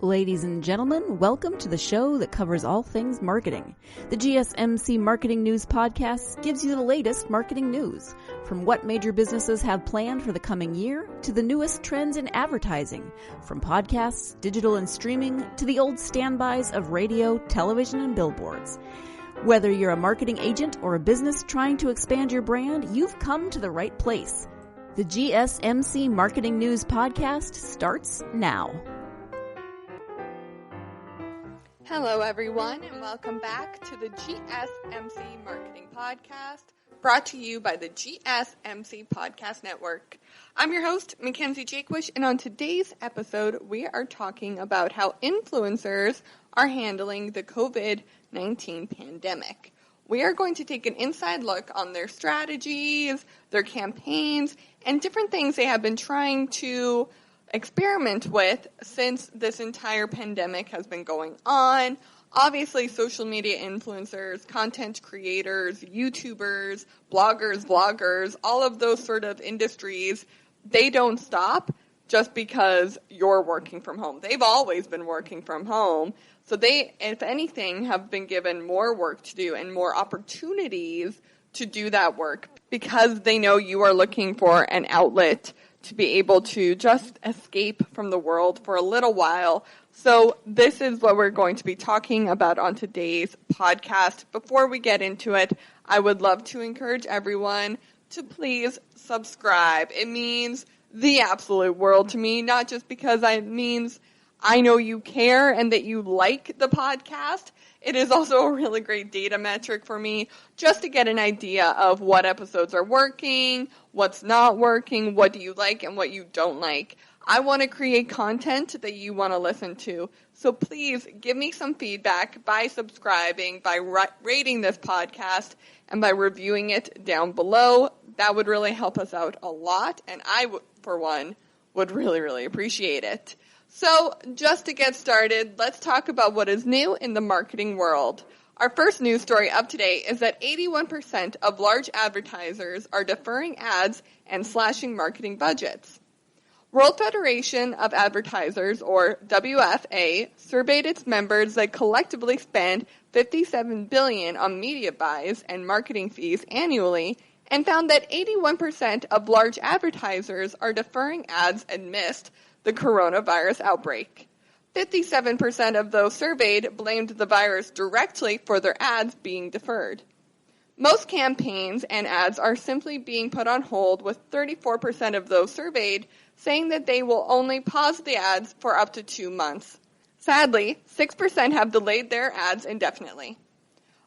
Ladies and gentlemen, welcome to the show that covers all things marketing. The GSMC Marketing News Podcast gives you the latest marketing news, from what major businesses have planned for the coming year to the newest trends in advertising, from podcasts, digital and streaming, to the old standbys of radio, television, and billboards. Whether you're a marketing agent or a business trying to expand your brand, you've come to the right place. The GSMC Marketing News Podcast starts now. Hello, everyone, and welcome back to the GSMC Marketing Podcast, brought to you by the GSMC Podcast Network. I'm your host, Mackenzie Jakewish, and on today's episode, we are talking about how influencers are handling the COVID-19 pandemic. We are going to take an inside look on their strategies, their campaigns, and different things they have been trying to experiment with since this entire pandemic has been going on. Obviously, social media influencers, content creators, YouTubers, bloggers, vloggers, all of those sort of industries, they don't stop just because you're working from home. They've always been working from home. So they, if anything, have been given more work to do and more opportunities to do that work because they know you are looking for an outlet to be able to just escape from the world for a little while. So this is what we're going to be talking about on today's podcast. Before we get into it, I would love to encourage everyone to please subscribe. It means the absolute world to me, not just because it means I know you care and that you like the podcast. It is also a really great data metric for me just to get an idea of what episodes are working, what's not working, what do you like and what you don't like. I want to create content that you want to listen to. So please give me some feedback by subscribing, by rating this podcast, and by reviewing it down below. That would really help us out a lot, and I, for one, would really, really appreciate it. So, just to get started, let's talk about what is new in the marketing world. Our first news story of today is that 81% of large advertisers are deferring ads and slashing marketing budgets. World Federation of Advertisers, or WFA, surveyed its members that collectively spend $57 billion on media buys and marketing fees annually, and found that 81% of large advertisers are deferring ads amidst the coronavirus outbreak. 57% of those surveyed blamed the virus directly for their ads being deferred. Most campaigns and ads are simply being put on hold, with 34% of those surveyed saying that they will only pause the ads for up to 2 months. Sadly, 6% have delayed their ads indefinitely.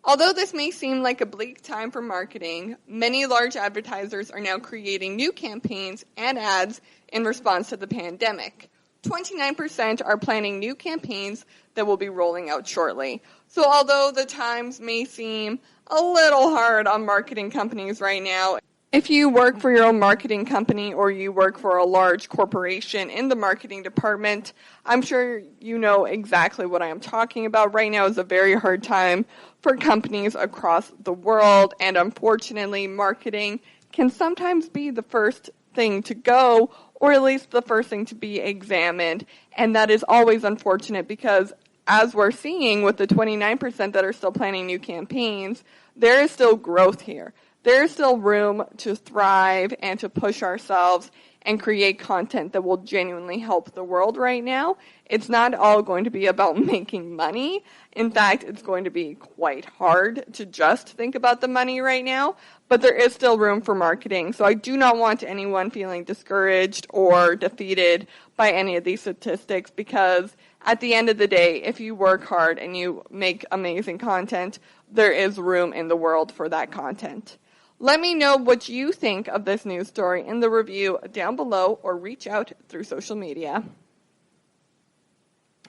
Although this may seem like a bleak time for marketing, many large advertisers are now creating new campaigns and ads in response to the pandemic. 29% are planning new campaigns that will be rolling out shortly. So although the times may seem a little hard on marketing companies right now, if you work for your own marketing company or you work for a large corporation in the marketing department, I'm sure you know exactly what I am talking about. Right now is a very hard time for companies across the world, and unfortunately, marketing can sometimes be the first thing to go, or at least the first thing to be examined, and that is always unfortunate because, as we're seeing with the 29% that are still planning new campaigns, there is still growth here. There is still room to thrive and to push ourselves and create content that will genuinely help the world right now. It's not all going to be about making money. In fact, it's going to be quite hard to just think about the money right now, but there is still room for marketing. So I do not want anyone feeling discouraged or defeated by any of these statistics, because at the end of the day, if you work hard and you make amazing content, there is room in the world for that content. Let me know what you think of this news story in the review down below, or reach out through social media.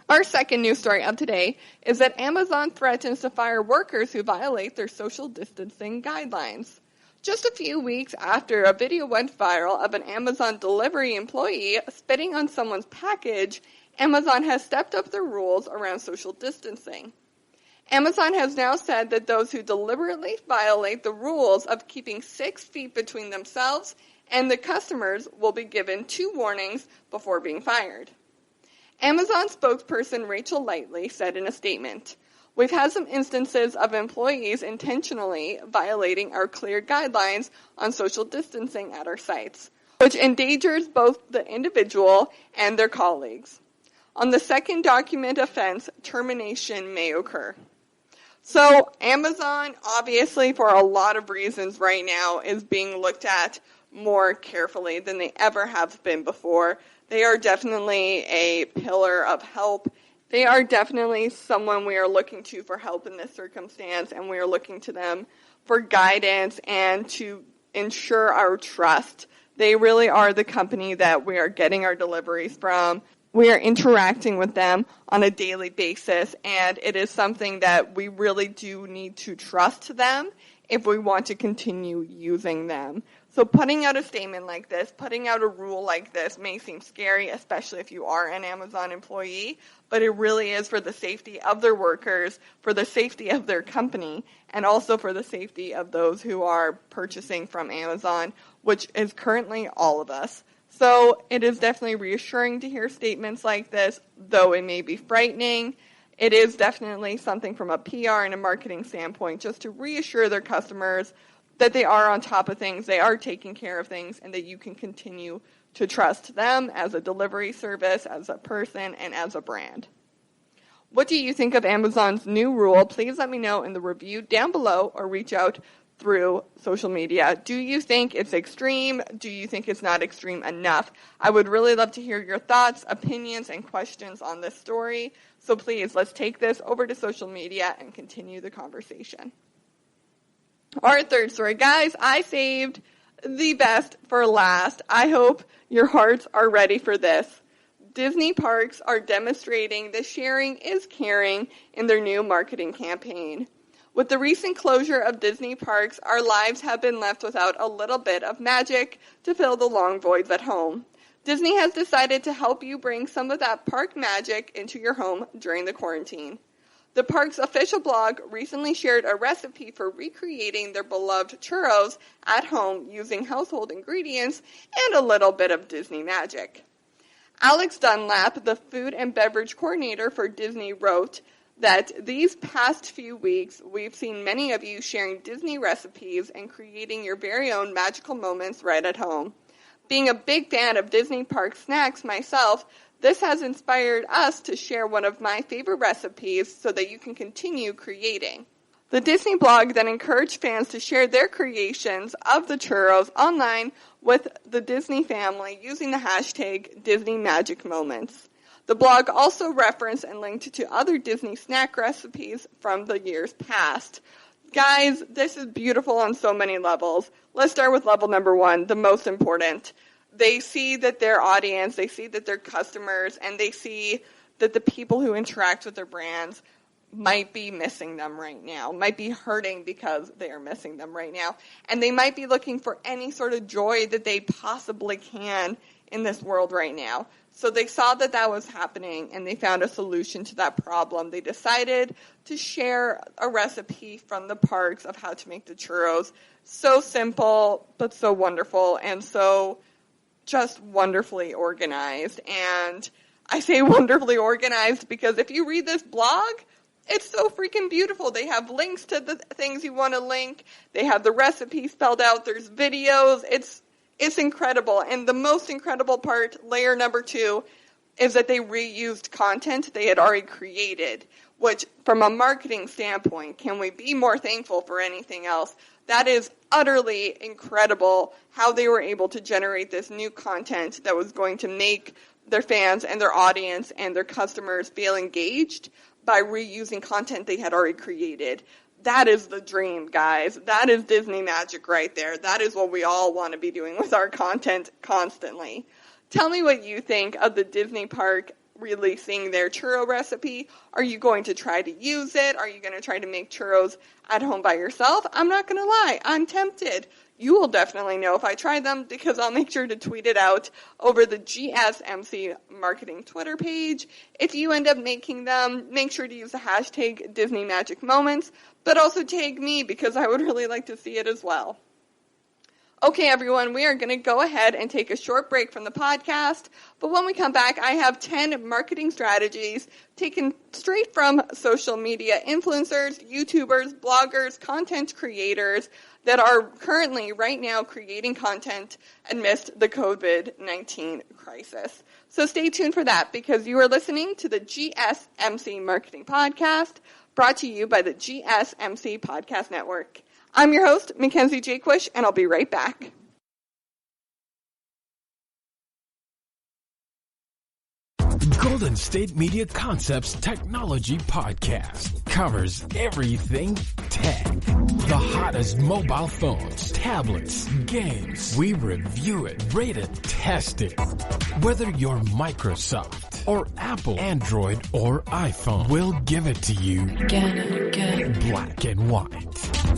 Our second news story of today is that Amazon threatens to fire workers who violate their social distancing guidelines. Just a few weeks after a video went viral of an Amazon delivery employee spitting on someone's package, Amazon has stepped up their rules around social distancing. Amazon has now said that those who deliberately violate the rules of keeping 6 feet between themselves and the customers will be given 2 warnings before being fired. Amazon spokesperson Rachel Lightly said in a statement, "We've had some instances of employees intentionally violating our clear guidelines on social distancing at our sites, which endangers both the individual and their colleagues. On the second document offense, termination may occur." So Amazon, obviously for a lot of reasons right now, is being looked at more carefully than they ever have been before. They are definitely a pillar of help. They are definitely someone we are looking to for help in this circumstance, and we are looking to them for guidance and to ensure our trust. They really are the company that we are getting our deliveries from. We are interacting with them on a daily basis, and it is something that we really do need to trust them if we want to continue using them. So putting out a statement like this, putting out a rule like this may seem scary, especially if you are an Amazon employee, but it really is for the safety of their workers, for the safety of their company, and also for the safety of those who are purchasing from Amazon, which is currently all of us. So it is definitely reassuring to hear statements like this, though it may be frightening. It is definitely something from a PR and a marketing standpoint just to reassure their customers that they are on top of things, they are taking care of things, and that you can continue to trust them as a delivery service, as a person, and as a brand. What do you think of Amazon's new rule? Please let me know in the review down below or reach out through social media. Do you think it's extreme? Do you think it's not extreme enough? I would really love to hear your thoughts, opinions, and questions on this story. So please, let's take this over to social media and continue the conversation. Our third story, guys, I saved the best for last. I hope your hearts are ready for this. Disney parks are demonstrating that sharing is caring in their new marketing campaign. With the recent closure of Disney parks, our lives have been left without a little bit of magic to fill the long voids at home. Disney has decided to help you bring some of that park magic into your home during the quarantine. The park's official blog recently shared a recipe for recreating their beloved churros at home using household ingredients and a little bit of Disney magic. Alex Dunlap, the food and beverage coordinator for Disney, wrote that these past few weeks, we've seen many of you sharing Disney recipes and creating your very own magical moments right at home. Being a big fan of Disney park snacks myself, this has inspired us to share one of my favorite recipes so that you can continue creating. The Disney blog then encouraged fans to share their creations of the churros online with the Disney family using the hashtag Disney Magic Moments. The blog also referenced and linked to other Disney snack recipes from the years past. Guys, this is beautiful on so many levels. Let's start with level number one, the most important. They see that their audience, they see that their customers, and they see that the people who interact with their brands might be missing them right now, might be hurting because they are missing them right now. And they might be looking for any sort of joy that they possibly can in this world right now. So they saw that that was happening, and they found a solution to that problem. They decided to share a recipe from the parks of how to make the churros. So simple, but so wonderful, and so just wonderfully organized. And I say wonderfully organized because if you read this blog, it's so freaking beautiful. They have links to the things you want to link. They have the recipe spelled out. There's videos. It's incredible. And the most incredible part, layer number 2, is that they reused content they had already created, which from a marketing standpoint, can we be more thankful for anything else? That is utterly incredible how they were able to generate this new content that was going to make their fans and their audience and their customers feel engaged by reusing content they had already created. That is the dream, guys. That is Disney magic right there. That is what we all want to be doing with our content constantly. Tell me what you think of the Disney park releasing their churro recipe. Are you going to try to use it? Are you going to try to make churros at home by yourself? I'm not going to lie. I'm tempted. You will definitely know if I try them because I'll make sure to tweet it out over the GSMC marketing Twitter page. If you end up making them, make sure to use the hashtag Disney Magic Moments, but also tag me because I would really like to see it as well. Okay, everyone, we are going to go ahead and take a short break from the podcast, but when we come back, I have 10 marketing strategies taken straight from social media influencers, YouTubers, bloggers, content creators that are currently, right now, creating content amidst the COVID-19 crisis. So stay tuned for that, because you are listening to the GSMC Marketing Podcast, brought to you by the GSMC Podcast Network. I'm your host, Mackenzie Jaquish, and I'll be right back. Golden State Media Concepts Technology Podcast covers everything tech. The hottest mobile phones, tablets, games. We review it, rate it, test it. Whether you're Microsoft or Apple, Android or iPhone, we'll give it to you black and white.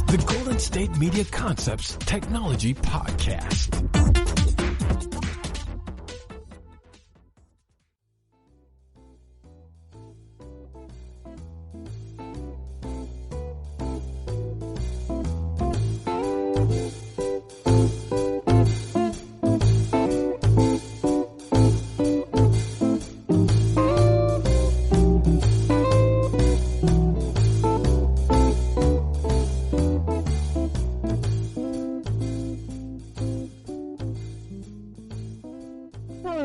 The Golden State Media Concepts Technology Podcast.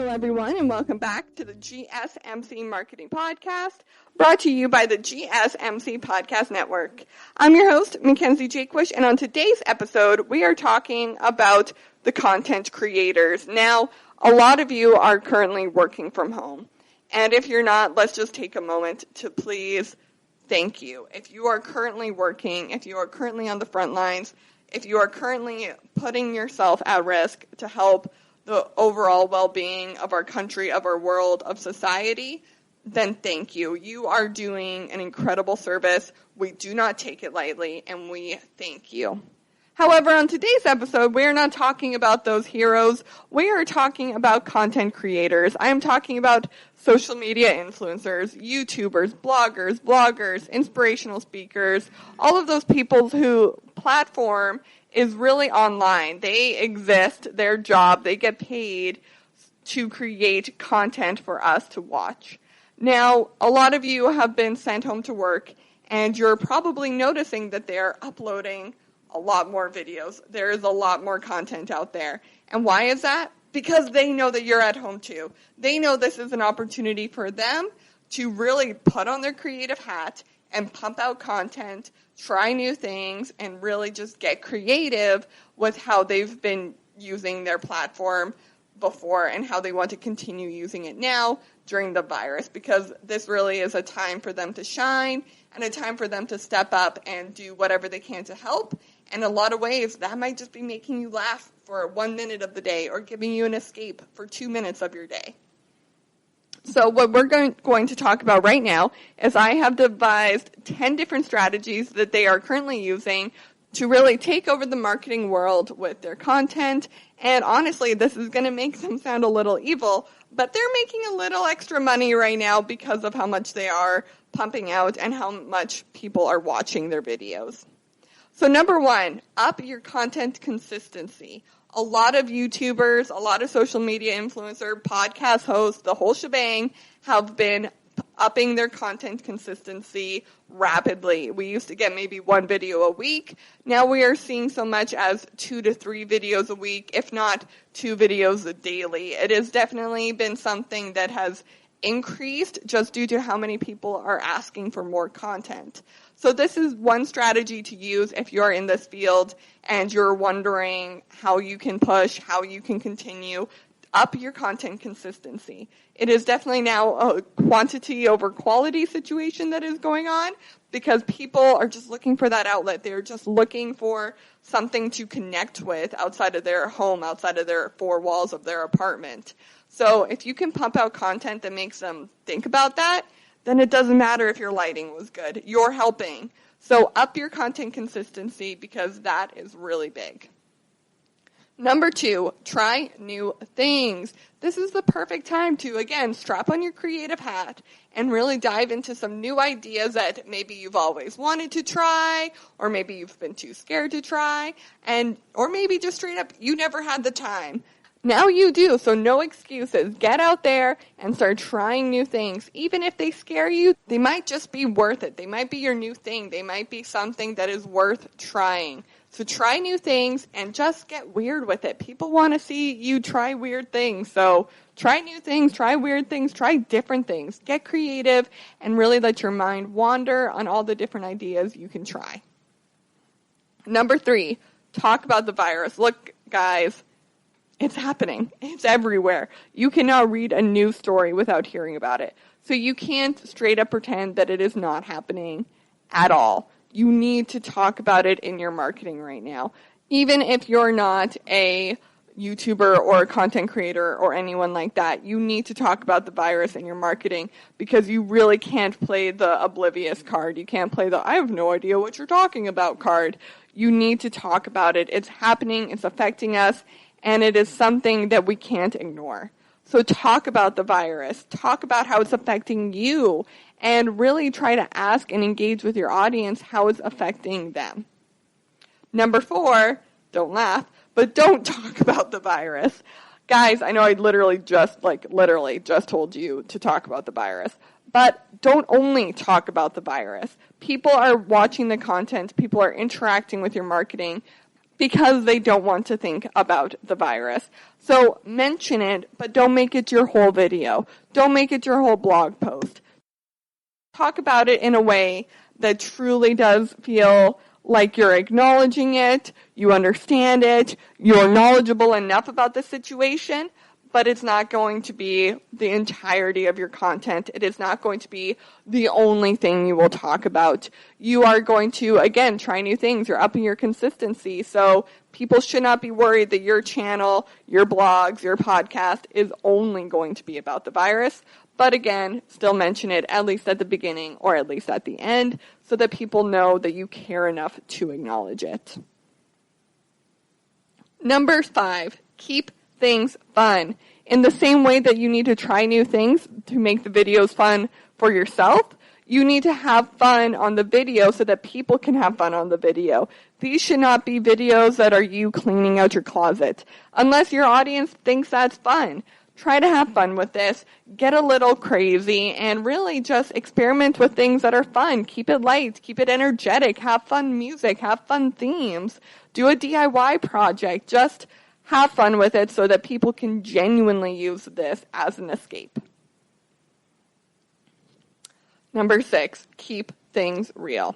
Everyone, and welcome back to the GSMC Marketing Podcast, brought to you by the GSMC Podcast Network. I'm your host, Mackenzie Jaquish, and on today's episode, we are talking about the content creators. Now, a lot of you are currently working from home, and if you're not, let's just take a moment to please thank you. If you are currently working, if you are currently on the front lines, if you are currently putting yourself at risk to help the overall well-being of our country, of our world, of society, then thank you. You are doing an incredible service. We do not take it lightly, and we thank you. However, on today's episode, we are not talking about those heroes. We are talking about content creators. I am talking about social media influencers, YouTubers, bloggers, inspirational speakers, all of those people who platform is really online. They exist, their job, they get paid to create content for us to watch. Now, a lot of you have been sent home to work, and you're probably noticing that they're uploading a lot more videos. There is a lot more content out there. And why is that? Because they know that you're at home too. They know this is an opportunity for them to really put on their creative hat and pump out content, try new things, and really just get creative with how they've been using their platform before and how they want to continue using it now during the virus, because this really is a time for them to shine and a time for them to step up and do whatever they can to help. And in a lot of ways, that might just be making you laugh for 1 minute of the day or giving you an escape for 2 minutes of your day. So what we're going to talk about right now is I have devised 10 different strategies that they are currently using to really take over the marketing world with their content. And honestly, this is going to make them sound a little evil, but they're making a little extra money right now because of how much they are pumping out and how much people are watching their videos. So number one, up your content consistency. A lot of YouTubers, a lot of social media influencer, podcast hosts, the whole shebang have been upping their content consistency rapidly. We used to get maybe 1 video a week. Now we are seeing so much as 2 to 3 videos a week, if not 2 videos daily. It has definitely been something that has increased just due to how many people are asking for more content. So this is one strategy to use if you're in this field and you're wondering how you can push, how you can continue, up your content consistency. It is definitely now a quantity over quality situation that is going on because people are just looking for that outlet. They're just looking for something to connect with outside of their home, outside of their 4 walls of their apartment. So if you can pump out content that makes them think about that, then it doesn't matter if your lighting was good. You're helping. So up your content consistency because that is really big. Number 2, try new things. This is the perfect time to, again, strap on your creative hat and really dive into some new ideas that maybe you've always wanted to try, or maybe you've been too scared to try, or maybe just straight up you never had the time. Now you do, so no excuses. Get out there and start trying new things. Even if they scare you, they might just be worth it. They might be your new thing. They might be something that is worth trying. So try new things and just get weird with it. People want to see you try weird things. So try new things, try weird things, try different things. Get creative and really let your mind wander on all the different ideas you can try. Number 3, talk about the virus. Look, guys, it's happening. It's everywhere. You cannot read a news story without hearing about it. So you can't straight up pretend that it is not happening at all. You need to talk about it in your marketing right now. Even if you're not a YouTuber or a content creator or anyone like that, you need to talk about the virus in your marketing because you really can't play the oblivious card. You can't play the I have no idea what you're talking about card. You need to talk about it. It's happening. It's affecting us. And it is something that we can't ignore. So talk about the virus. Talk about how it's affecting you. And really try to ask and engage with your audience how it's affecting them. Number 4, don't laugh, but don't talk about the virus. Guys, I know I literally just told you to talk about the virus. But don't only talk about the virus. People are watching the content. People are interacting with your marketing because they don't want to think about the virus. So mention it, but don't make it your whole video. Don't make it your whole blog post. Talk about it in a way that truly does feel like you're acknowledging it, you understand it, you're knowledgeable enough about the situation, but it's not going to be the entirety of your content. It is not going to be the only thing you will talk about. You are going to, again, try new things. You're upping your consistency. So people should not be worried that your channel, your blogs, your podcast is only going to be about the virus. But again, still mention it at least at the beginning or at least at the end so that people know that you care enough to acknowledge it. Number 5, keep things fun. In the same way that you need to try new things to make the videos fun for yourself, you need to have fun on the video so that people can have fun on the video. These should not be videos that are you cleaning out your closet. Unless your audience thinks that's fun. Try to have fun with this, get a little crazy, and really just experiment with things that are fun. Keep it light, keep it energetic, have fun music, have fun themes. Do a DIY project. Just have fun with it so that people can genuinely use this as an escape. Number 6, keep things real.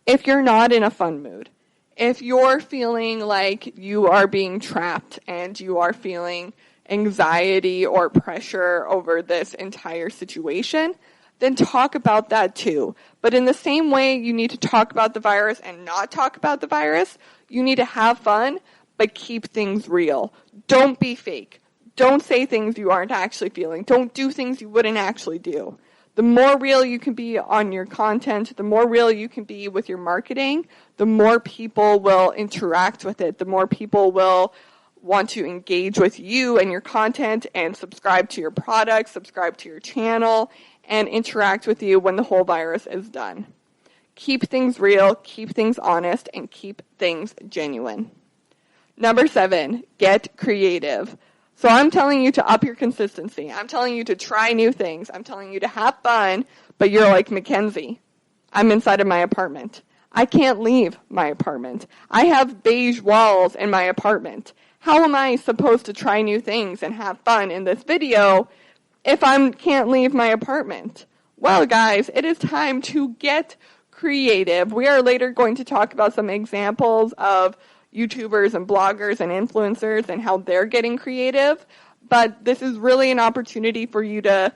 If you're not in a fun mood, if you're feeling like you are being trapped and you are feeling anxiety or pressure over this entire situation, then talk about that too. But in the same way you need to talk about the virus and not talk about the virus, you need to have fun, but keep things real. Don't be fake. Don't say things you aren't actually feeling. Don't do things you wouldn't actually do. The more real you can be on your content, the more real you can be with your marketing, the more people will interact with it, the more people will want to engage with you and your content and subscribe to your product, subscribe to your channel, and interact with you when the whole virus is done. Keep things real, keep things honest, and keep things genuine. Number 7, get creative. So I'm telling you to up your consistency. I'm telling you to try new things. I'm telling you to have fun, but you're like, Mackenzie, I'm inside of my apartment. I can't leave my apartment. I have beige walls in my apartment. How am I supposed to try new things and have fun in this video if I can't leave my apartment? Well, guys, it is time to get creative. We are later going to talk about some examples of YouTubers and bloggers and influencers and how they're getting creative. But this is really an opportunity for you to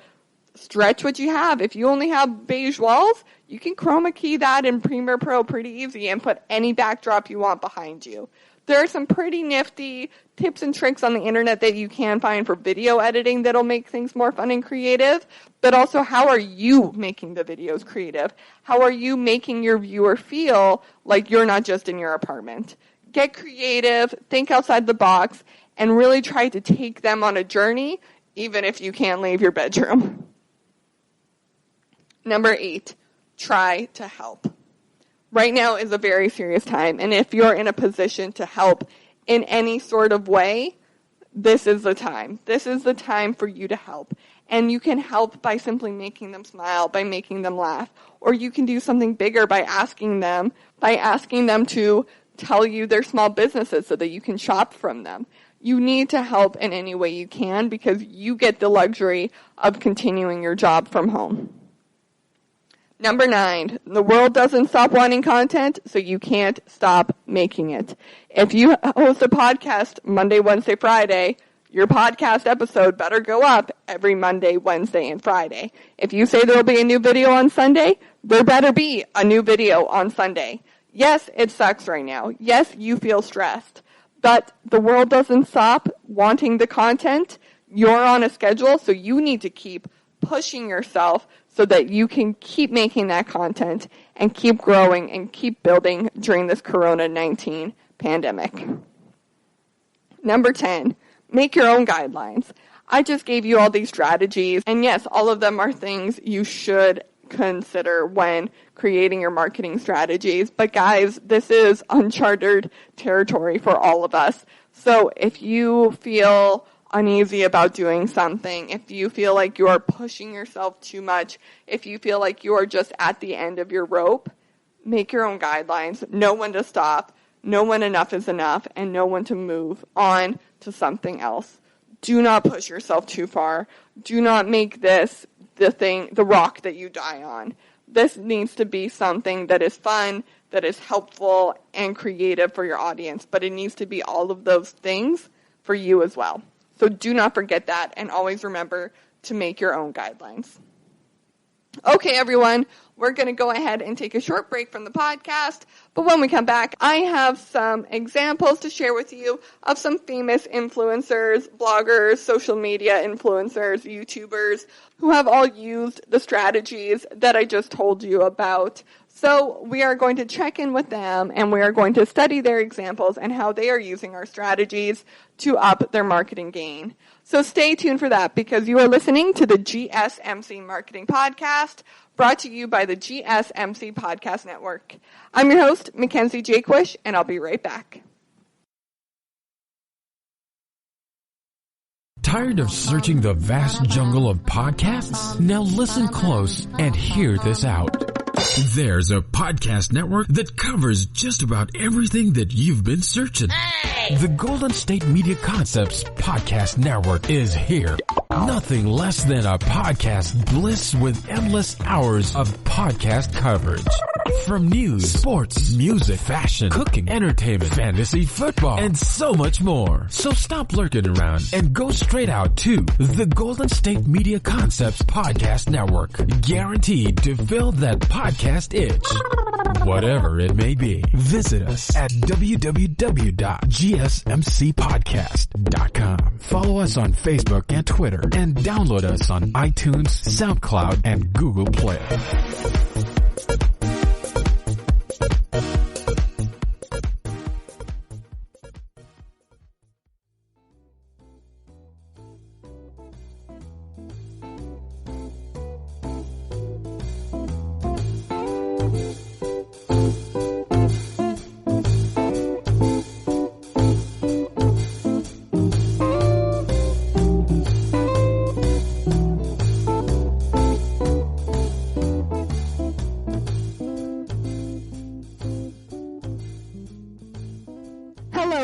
stretch what you have. If you only have beige walls, you can chroma key that in Premiere Pro pretty easy and put any backdrop you want behind you. There are some pretty nifty tips and tricks on the internet that you can find for video editing that'll make things more fun and creative. But also, how are you making the videos creative? How are you making your viewer feel like you're not just in your apartment? get creative, think outside the box, and really try to take them on a journey, even if you can't leave your bedroom. Number 8, try to help. Right now is a very serious time, and if you're in a position to help in any sort of way, this is the time. This is the time for you to help. And you can help by simply making them smile, by making them laugh. Or you can do something bigger by asking them to tell you their small businesses so that you can shop from them. You need to help in any way you can because you get the luxury of continuing your job from home. Number 9, the world doesn't stop wanting content, so you can't stop making it. If you host a podcast Monday, Wednesday, Friday, your podcast episode better go up every Monday, Wednesday, and Friday. If you say there will be a new video on Sunday, there better be a new video on Sunday. Yes, it sucks right now. Yes, you feel stressed. But the world doesn't stop wanting the content. You're on a schedule, so you need to keep pushing yourself so that you can keep making that content and keep growing and keep building during this Corona-19 pandemic. Number 10, make your own guidelines. I just gave you all these strategies, and yes, all of them are things you should consider when creating your marketing strategies. But guys, this is uncharted territory for all of us. So if you feel uneasy about doing something, if you feel like you are pushing yourself too much, if you feel like you are just at the end of your rope, make your own guidelines. Know when to stop, know when enough is enough, and know when to move on to something else. Do not push yourself too far. Do not make this the rock that you die on. This needs to be something that is fun, that is helpful and creative for your audience, but it needs to be all of those things for you as well. So do not forget that, and always remember to make your own guidelines. Okay, everyone, we're going to go ahead and take a short break from the podcast, but when we come back, I have some examples to share with you of some famous influencers, bloggers, social media influencers, YouTubers, who have all used the strategies that I just told you about. So we are going to check in with them, and we are going to study their examples and how they are using our strategies to up their marketing game. So stay tuned for that, because you are listening to the GSMC Marketing Podcast, brought to you by the GSMC Podcast Network. I'm your host, Mackenzie Jaquish, and I'll be right back. Tired of searching the vast jungle of podcasts? Now listen close and hear this out. There's a podcast network that covers just about everything that you've been searching. Hey! The Golden State Media Concepts Podcast Network is here. Nothing less than a podcast bliss with endless hours of podcast coverage. From news, sports, music, fashion, cooking, entertainment, fantasy, football, and so much more. So stop lurking around and go straight out to the Golden State Media Concepts Podcast Network. Guaranteed to fill that podcast itch. Whatever it may be. Visit us at www.gsmcpodcast.com. Follow us on Facebook and Twitter, and download us on iTunes, SoundCloud, and Google Play.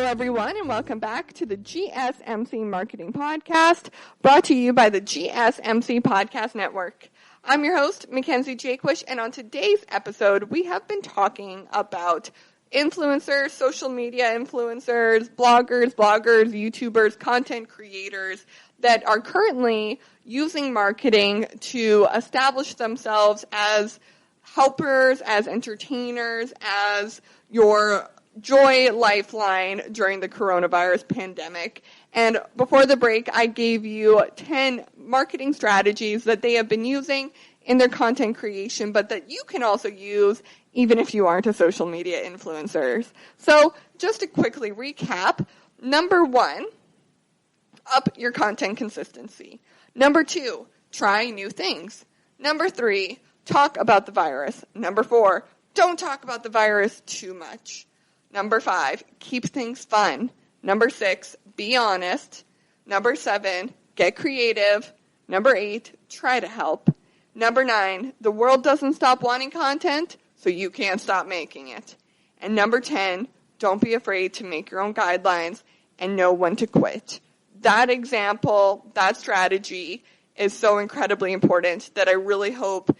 Everyone, and welcome back to the GSMC Marketing Podcast, brought to you by the GSMC Podcast Network. I'm your host, Mackenzie Jaquish, and on today's episode, we have been talking about influencers, social media influencers, bloggers, YouTubers, content creators that are currently using marketing to establish themselves as helpers, as entertainers, as your joy lifeline during the coronavirus pandemic. And before the break, I gave you 10 marketing strategies that they have been using in their content creation, but that you can also use even if you aren't a social media influencer. So just to quickly recap, number 1, up your content consistency. Number 2, try new things. Number 3, talk about the virus. Number 4, don't talk about the virus too much. Number 5, keep things fun. Number 6, be honest. Number 7, get creative. Number 8, try to help. Number 9, the world doesn't stop wanting content, so you can't stop making it. And number 10, don't be afraid to make your own guidelines and know when to quit. That example, that strategy is so incredibly important that I really hope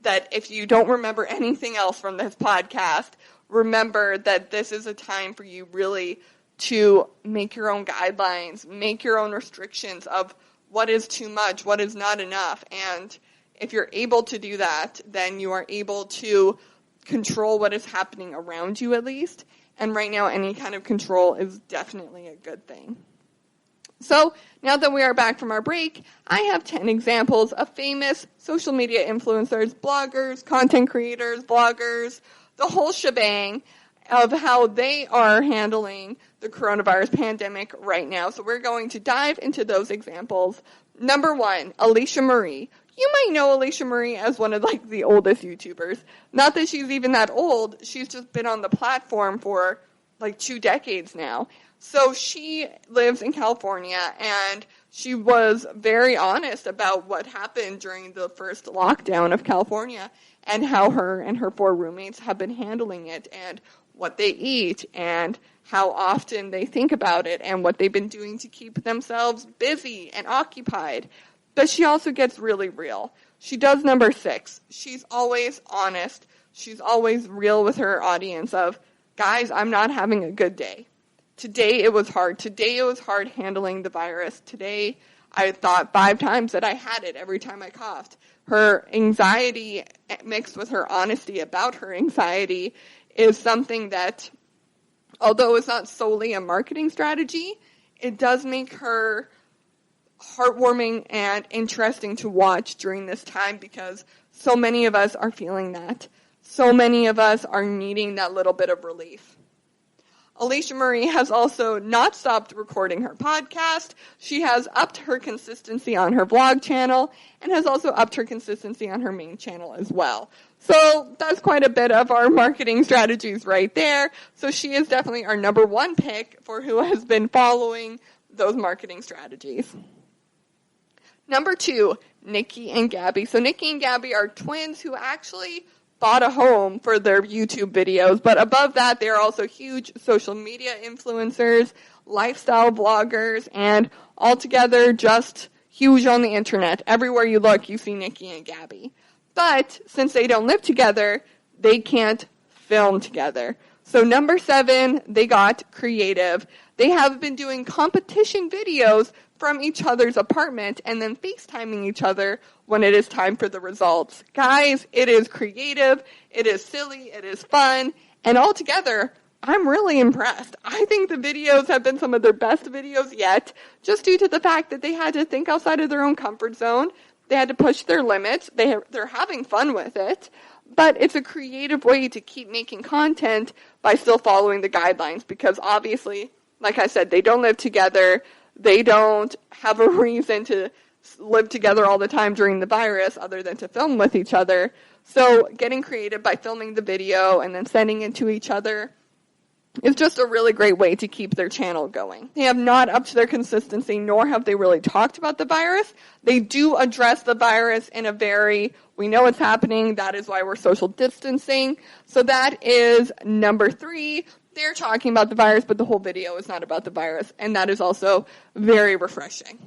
that if you don't remember anything else from this podcast, remember that this is a time for you really to make your own guidelines, make your own restrictions of what is too much, what is not enough. And if you're able to do that, then you are able to control what is happening around you at least. And right now, any kind of control is definitely a good thing. So now that we are back from our break, I have 10 examples of famous social media influencers, bloggers, content creators, bloggers, the whole shebang of how they are handling the coronavirus pandemic right now. So we're going to dive into those examples. Number 1, Alicia Marie. You might know Alicia Marie as one of the oldest YouTubers. Not that she's even that old. She's just been on the platform for 2 decades now. So she lives in California, and she was very honest about what happened during the first lockdown of California and how her and her 4 roommates have been handling it and what they eat and how often they think about it and what they've been doing to keep themselves busy and occupied. But she also gets really real. She does number 6. She's always honest. She's always real with her audience of, guys, I'm not having a good day. Today it was hard. Today it was hard handling the virus. Today I thought 5 times that I had it every time I coughed. Her anxiety mixed with her honesty about her anxiety is something that, although it's not solely a marketing strategy, it does make her heartwarming and interesting to watch during this time because so many of us are feeling that. So many of us are needing that little bit of relief. Alicia Marie has also not stopped recording her podcast. She has upped her consistency on her vlog channel and has also upped her consistency on her main channel as well. So that's quite a bit of our marketing strategies right there. So she is definitely our number 1 pick for who has been following those marketing strategies. Number 2, Nikki and Gabby. So Nikki and Gabby are twins who actually bought a home for their YouTube videos, but above that, they are also huge social media influencers, lifestyle bloggers, and altogether just huge on the internet. Everywhere you look, you see Nikki and Gabby. But since they don't live together, they can't film together. So number 7, they got creative. They have been doing competition videos from each other's apartment and then FaceTiming each other when it is time for the results. Guys, it is creative, it is silly, it is fun, and altogether, I'm really impressed. I think the videos have been some of their best videos yet, just due to the fact that they had to think outside of their own comfort zone. They had to push their limits. They're having fun with it, but it's a creative way to keep making content by still following the guidelines because obviously, like I said, they don't live together. They don't have a reason to live together all the time during the virus other than to film with each other. So getting creative by filming the video and then sending it to each other is just a really great way to keep their channel going. They have not upped their consistency, nor have they really talked about the virus. They do address the virus in a very, we know it's happening, that is why we're social distancing. So that is number 3. They're talking about the virus, but the whole video is not about the virus, and that is also very refreshing.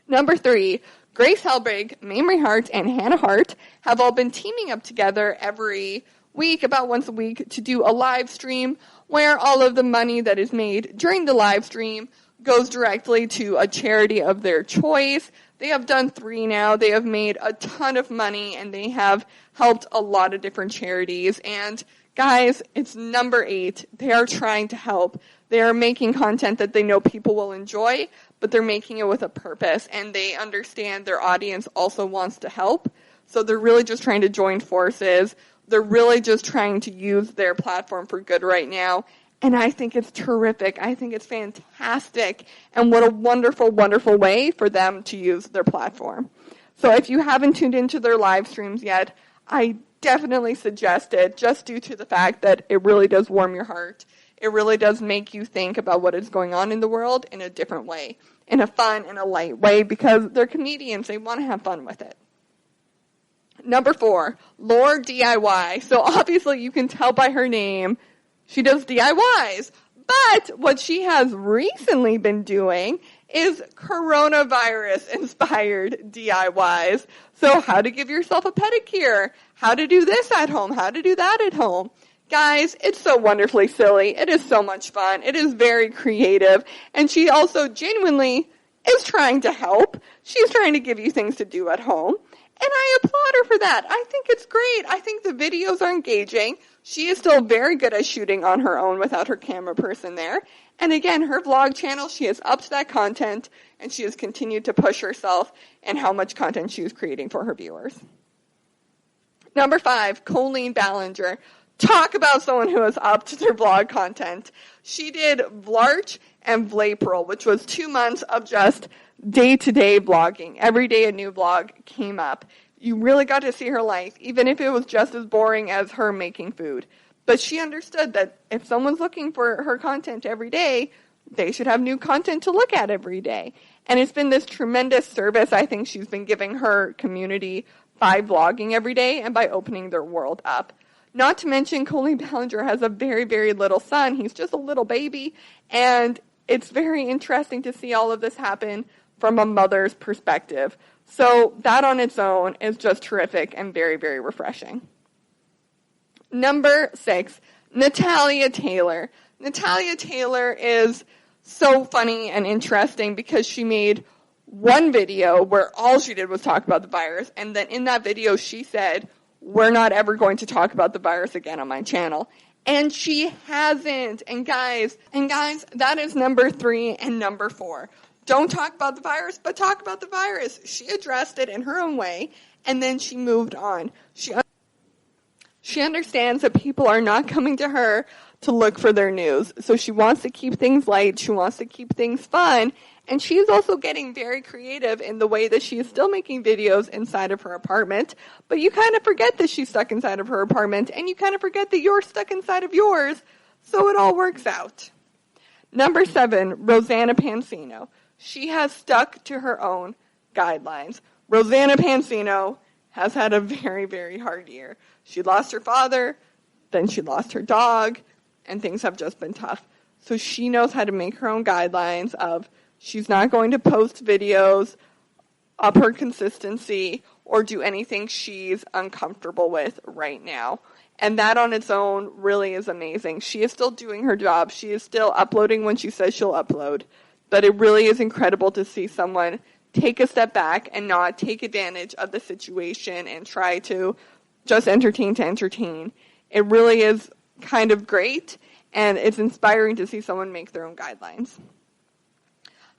Number 3, Grace Helbig, Mamrie Hart, and Hannah Hart have all been teaming up together every week, about once a week, to do a live stream where all of the money that is made during the live stream goes directly to a charity of their choice. They have done 3 now. They have made a ton of money, and they have helped a lot of different charities. And guys, it's number 8. They are trying to help. They are making content that they know people will enjoy, but they're making it with a purpose, and they understand their audience also wants to help. So they're really just trying to join forces. They're really just trying to use their platform for good right now. And I think it's terrific. I think it's fantastic. And what a wonderful, wonderful way for them to use their platform. So if you haven't tuned into their live streams yet, I definitely suggest it, just due to the fact that it really does warm your heart. It really does make you think about what is going on in the world in a different way, in a fun and a light way, because they're comedians. They want to have fun with it. Number 4, Lore DIY. So obviously you can tell by her name, she does DIYs. But what she has recently been doing is coronavirus-inspired DIYs. So how to give yourself a pedicure, how to do this at home, how to do that at home. Guys, it's so wonderfully silly. It is so much fun. It is very creative. And she also genuinely is trying to help. She's trying to give you things to do at home. And I applaud her for that. I think it's great. I think the videos are engaging. She is still very good at shooting on her own without her camera person there. And again, her vlog channel, she has upped that content, and she has continued to push herself and how much content she is creating for her viewers. Number 5, Colleen Ballinger. Talk about someone who has upped their vlog content. She did Vlarch and Vlapril, which was 2 months of just day-to-day vlogging. Every day a new vlog came up. You really got to see her life, even if it was just as boring as her making food. But she understood that if someone's looking for her content every day, they should have new content to look at every day. And it's been this tremendous service I think she's been giving her community by vlogging every day and by opening their world up. Not to mention, Colleen Ballinger has a very, very little son. He's just a little baby. And it's very interesting to see all of this happen from a mother's perspective. So that on its own is just terrific and very, very refreshing. Number 6, Natalia Taylor. Natalia Taylor is so funny and interesting because she made one video where all she did was talk about the virus. And then in that video, she said, we're not ever going to talk about the virus again on my channel. And she hasn't. And guys, that is number 3 and number 4. Don't talk about the virus, but talk about the virus. She addressed it in her own way, and then she moved on. She understands that people are not coming to her to look for their news. So she wants to keep things light. She wants to keep things fun. And she is also getting very creative in the way that she is still making videos inside of her apartment. But you kind of forget that she's stuck inside of her apartment, and you kind of forget that you're stuck inside of yours. So it all works out. Number 7, Rosanna Pansino. She has stuck to her own guidelines. Rosanna Pansino has had a very, very hard year. She lost her father, then she lost her dog, and things have just been tough. So she knows how to make her own guidelines of she's not going to post videos, up her consistency, or do anything she's uncomfortable with right now. And that on its own really is amazing. She is still doing her job. She is still uploading when she says she'll upload. But it really is incredible to see someone take a step back and not take advantage of the situation and try to just entertain to entertain. It really is kind of great, and it's inspiring to see someone make their own guidelines.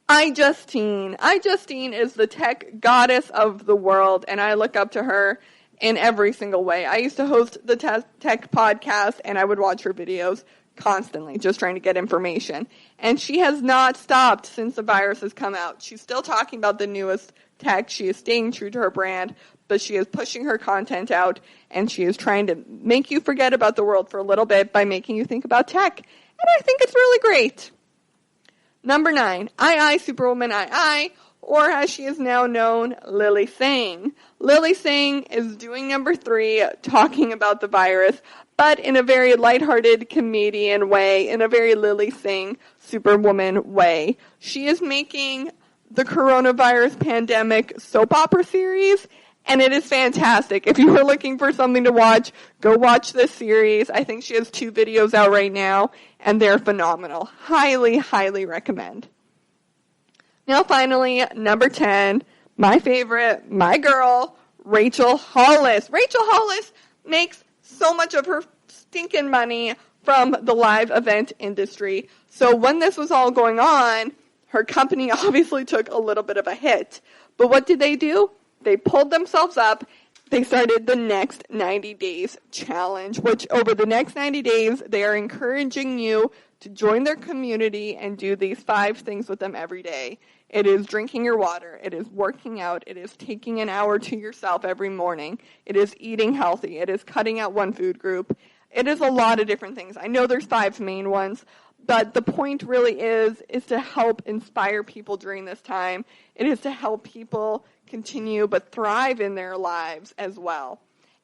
iJustine. iJustine is the tech goddess of the world, and I look up to her in every single way. I used to host the tech podcast, and I would watch her videos constantly, just trying to get information. And she has not stopped since the virus has come out. She's still talking about the newest tech. She is staying true to her brand, but she is pushing her content out, and she is trying to make you forget about the world for a little bit by making you think about tech. And I think it's really great. Number 9, Superwoman or as she is now known, Lily Singh. Lily Singh is doing number 3, talking about the virus, but in a very lighthearted comedian way, in a very Lily Singh Superwoman way. She is making the coronavirus pandemic soap opera series, and it is fantastic. If you are looking for something to watch, go watch this series. I think she has 2 videos out right now, and they're phenomenal. Highly, highly recommend. Now finally, number 10, my favorite, my girl, Rachel Hollis. Rachel Hollis makes so much of her stinking money from the live event industry. So when this was all going on, her company obviously took a little bit of a hit. But what did they do? They pulled themselves up, they started the Next 90 Days Challenge, which over the next 90 days, they are encouraging you to join their community and do these 5 things with them every day. It is drinking your water. It is working out. It is taking an hour to yourself every morning. It is eating healthy. It is cutting out one food group. It is a lot of different things. I know there's 5 main ones, but the point really is to help inspire people during this time. It is to help people continue but thrive in their lives as well.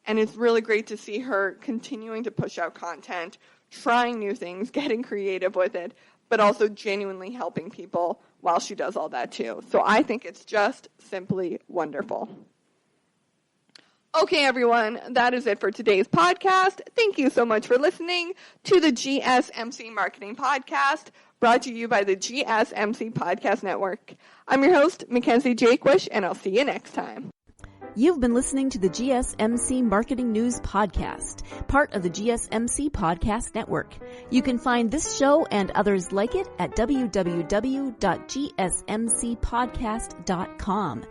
And it's really great to see her continuing to push out content, trying new things, getting creative with it, but also genuinely helping people while she does all that too. So I think it's just simply wonderful. Okay, everyone, that is it for today's podcast. Thank you so much for listening to the GSMC Marketing Podcast, brought to you by the GSMC Podcast Network. I'm your host, Mackenzie Jakewish, and I'll see you next time. You've been listening to the GSMC Marketing News Podcast, part of the GSMC Podcast Network. You can find this show and others like it at www.gsmcpodcast.com.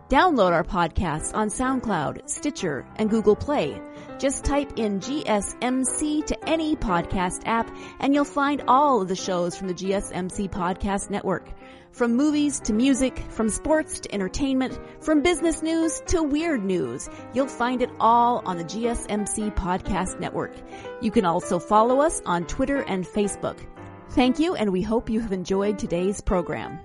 Download our podcasts on SoundCloud, Stitcher, and Google Play. Just type in GSMC to any podcast app, and you'll find all of the shows from the GSMC Podcast Network. From movies to music, from sports to entertainment, from business news to weird news, you'll find it all on the GSMC Podcast Network. You can also follow us on Twitter and Facebook. Thank you, and we hope you have enjoyed today's program.